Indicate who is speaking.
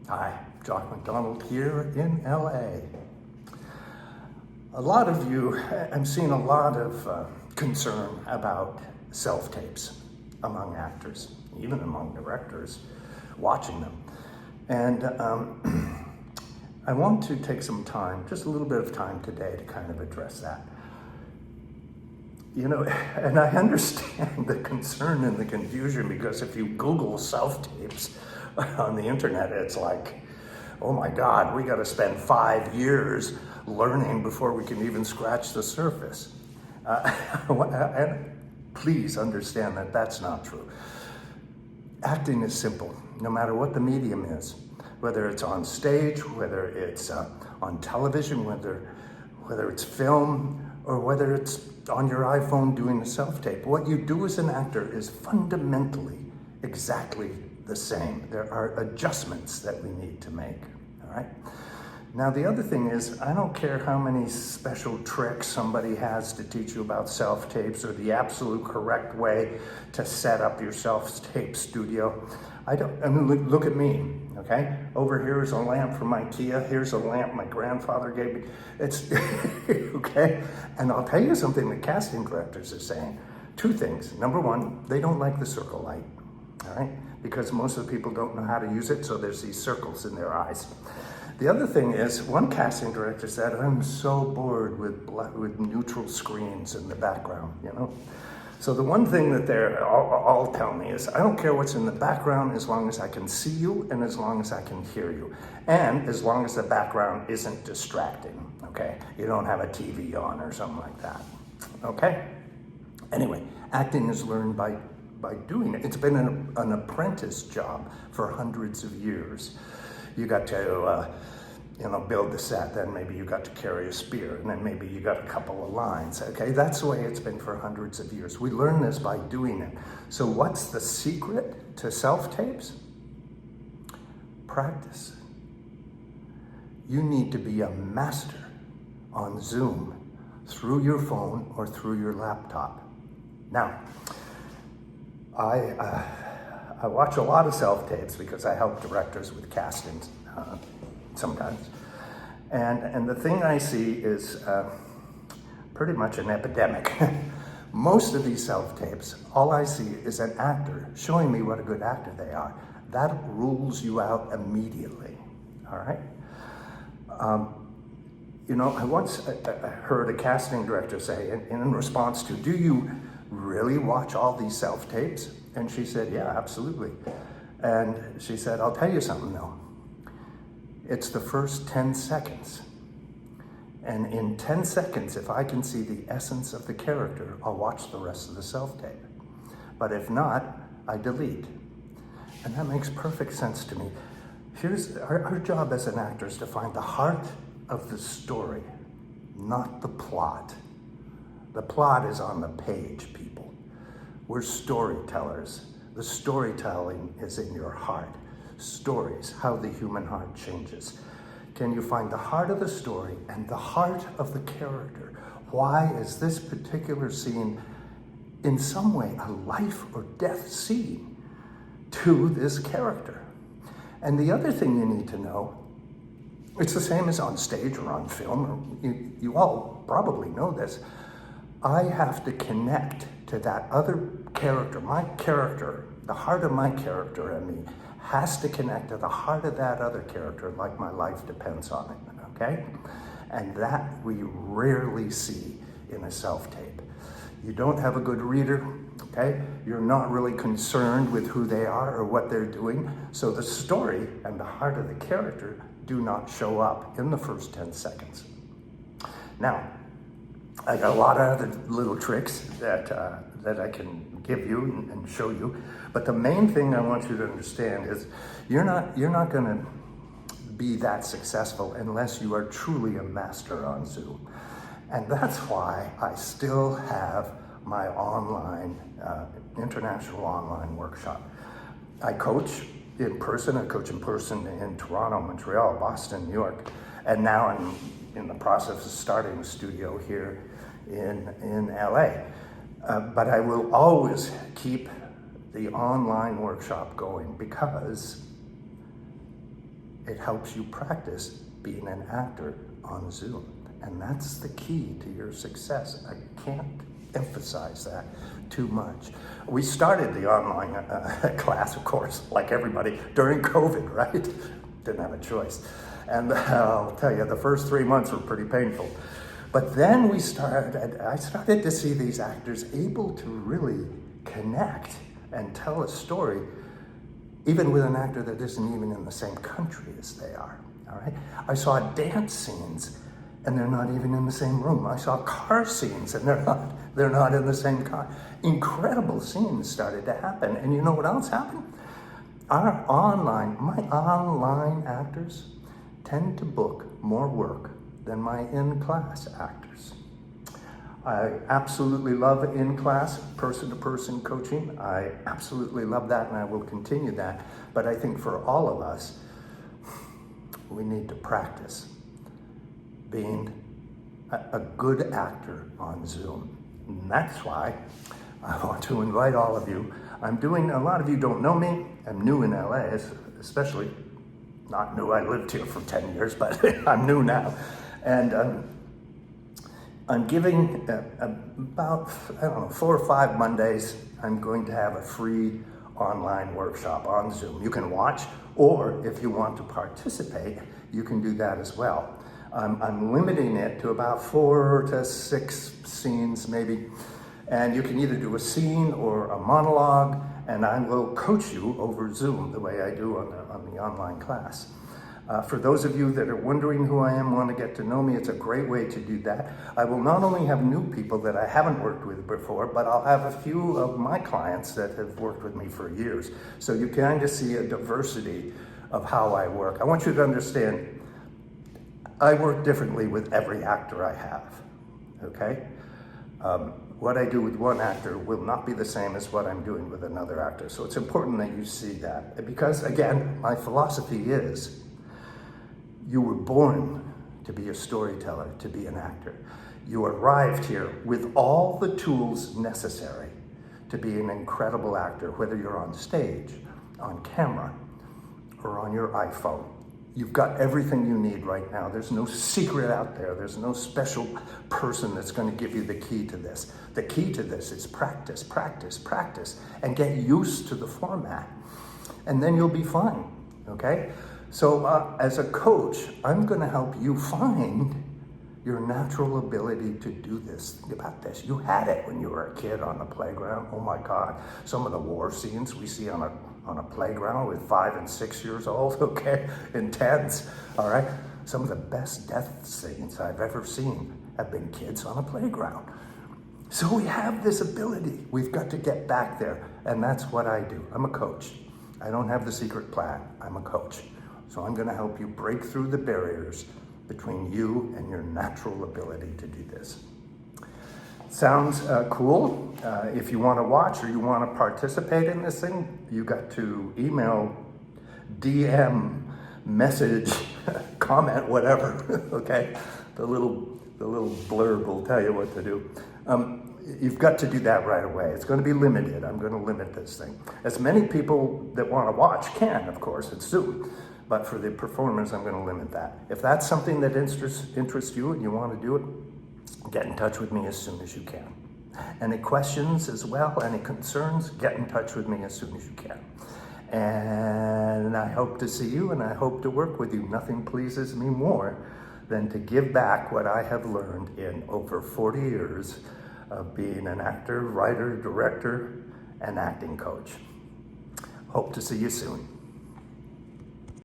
Speaker 1: Hi, Jock McDonald here in LA. A lot of you, I'm seeing a lot of concern about self-tapes among actors, even among directors watching them. And I want to take some time, just a little bit of time today to kind of address that. You know, and I understand the concern and the confusion because if you Google self-tapes on the internet, it's like, oh my God, we got to spend 5 years learning before we can even scratch the surface. And please understand that that's not true. Acting is simple, no matter what the medium is, whether it's on stage, whether it's on television, whether it's film, or whether it's on your iPhone doing a self-tape. What you do as an actor is fundamentally exactly the same. There are adjustments that we need to make, all right? Now, the other thing is, I don't care how many special tricks somebody has to teach you about self-tapes or the absolute correct way to set up your self-tape studio. I mean, look at me, okay? Over here is a lamp from IKEA. Here's a lamp my grandfather gave me. It's, okay? And I'll tell you something the casting directors are saying. 2 things. Number 1, they don't like the circle light, all right? Because most of the people don't know how to use it, so there's these circles in their eyes. The other thing is, one casting director said, I'm so bored with neutral screens in the background, you know? So the one thing that they're all tell me is, I don't care what's in the background as long as I can see you and as long as I can hear you. And as long as the background isn't distracting, okay? You don't have a TV on or something like that, okay? Anyway, acting is learned by doing it. It's been an apprentice job for hundreds of years. You got to, build the set, then maybe you got to carry a spear, and then maybe you got a couple of lines, okay? That's the way it's been for hundreds of years. We learn this by doing it. So what's the secret to self-tapes? Practice. You need to be a master on Zoom through your phone or through your laptop. Now, I watch a lot of self-tapes because I help directors with castings sometimes. And the thing I see is pretty much an epidemic. Most of these self-tapes, all I see is an actor showing me what a good actor they are. That rules you out immediately, all right? I once heard a casting director say, in response to, do you really watch all these self-tapes? And she said, yeah, absolutely. And she said, I'll tell you something though. It's the first 10 seconds. And in 10 seconds, if I can see the essence of the character, I'll watch the rest of the self-tape. But if not, I delete. And that makes perfect sense to me. Here's our job as an actor is to find the heart of the story, not the plot. The plot is on the page, people. We're storytellers. The storytelling is in your heart. Stories, how the human heart changes. Can you find the heart of the story and the heart of the character? Why is this particular scene in some way a life or death scene to this character? And the other thing you need to know, it's the same as on stage or on film. You all probably know this. I have to connect to that other character. My character, the heart of my character and me, has to connect to the heart of that other character like my life depends on it, okay? And that we rarely see in a self-tape. You don't have a good reader, okay? You're not really concerned with who they are or what they're doing. So the story and the heart of the character do not show up in the first 10 seconds. Now, I got a lot of other little tricks that I can give you and show you, but the main thing I want you to understand is you're not going to be that successful unless you are truly a master on Zoom. And that's why I still have my online, international online workshop. I coach in person. I coach in person in Toronto, Montreal, Boston, New York, and now I'm in the process of starting a studio here in LA. But I will always keep the online workshop going because it helps you practice being an actor on Zoom. And that's the key to your success. I can't emphasize that too much. We started the online class, of course, like everybody, during COVID, right? Didn't have a choice. And I'll tell you, the first 3 months were pretty painful. But then I started to see these actors able to really connect and tell a story, even with an actor that isn't even in the same country as they are, all right? I saw dance scenes and they're not even in the same room. I saw car scenes and they're not in the same car. Incredible scenes started to happen. And you know what else happened? My online actors tend to book more work than my in-class actors. I absolutely love in-class, person-to-person coaching. I absolutely love that, and I will continue that. But I think for all of us, we need to practice being a good actor on Zoom. And that's why I want to invite all of you. A lot of you don't know me. I'm new in LA, especially not new. I lived here for 10 years, but I'm new now. And I'm giving about, 4 or 5 Mondays, I'm going to have a free online workshop on Zoom. You can watch, or if you want to participate, you can do that as well. I'm limiting it to about 4 to 6 scenes maybe. And you can either do a scene or a monologue, and I will coach you over Zoom the way I do on the online class. For those of you that are wondering who I am, want to get to know me, it's a great way to do that. I will not only have new people that I haven't worked with before, but I'll have a few of my clients that have worked with me for years. So you kind of see a diversity of how I work. I want you to understand, I work differently with every actor I have, okay? What I do with one actor will not be the same as what I'm doing with another actor. So it's important that you see that. Because again, my philosophy is, you were born to be a storyteller, to be an actor. You arrived here with all the tools necessary to be an incredible actor, whether you're on stage, on camera, or on your iPhone. You've got everything you need right now. There's no secret out there. There's no special person that's going to give you the key to this. The key to this is practice, practice, practice, and get used to the format. And then you'll be fine, okay? So as a coach, I'm going to help you find your natural ability to do this. Think about this. You had it when you were a kid on the playground. Oh my God. Some of the war scenes we see on a playground with 5 and 6 years old, okay? Intense, all right? Some of the best death scenes I've ever seen have been kids on a playground. So we have this ability. We've got to get back there, and that's what I do. I'm a coach. I don't have the secret plan. I'm a coach. So I'm going to help you break through the barriers between you and your natural ability to do this. Sounds cool. If you want to watch or you want to participate in this thing, you got to email, DM, message, comment, whatever, okay? The little blurb will tell you what to do. You've got to do that right away. It's going to be limited. I'm going to limit this thing. As many people that want to watch can, of course, it's Zoom. But for the performers, I'm going to limit that. If that's something that interests you and you want to do it, get in touch with me as soon as you can. Any questions as well, any concerns, get in touch with me as soon as you can. And I hope to see you and I hope to work with you. Nothing pleases me more than to give back what I have learned in over 40 years of being an actor, writer, director, and acting coach. Hope to see you soon.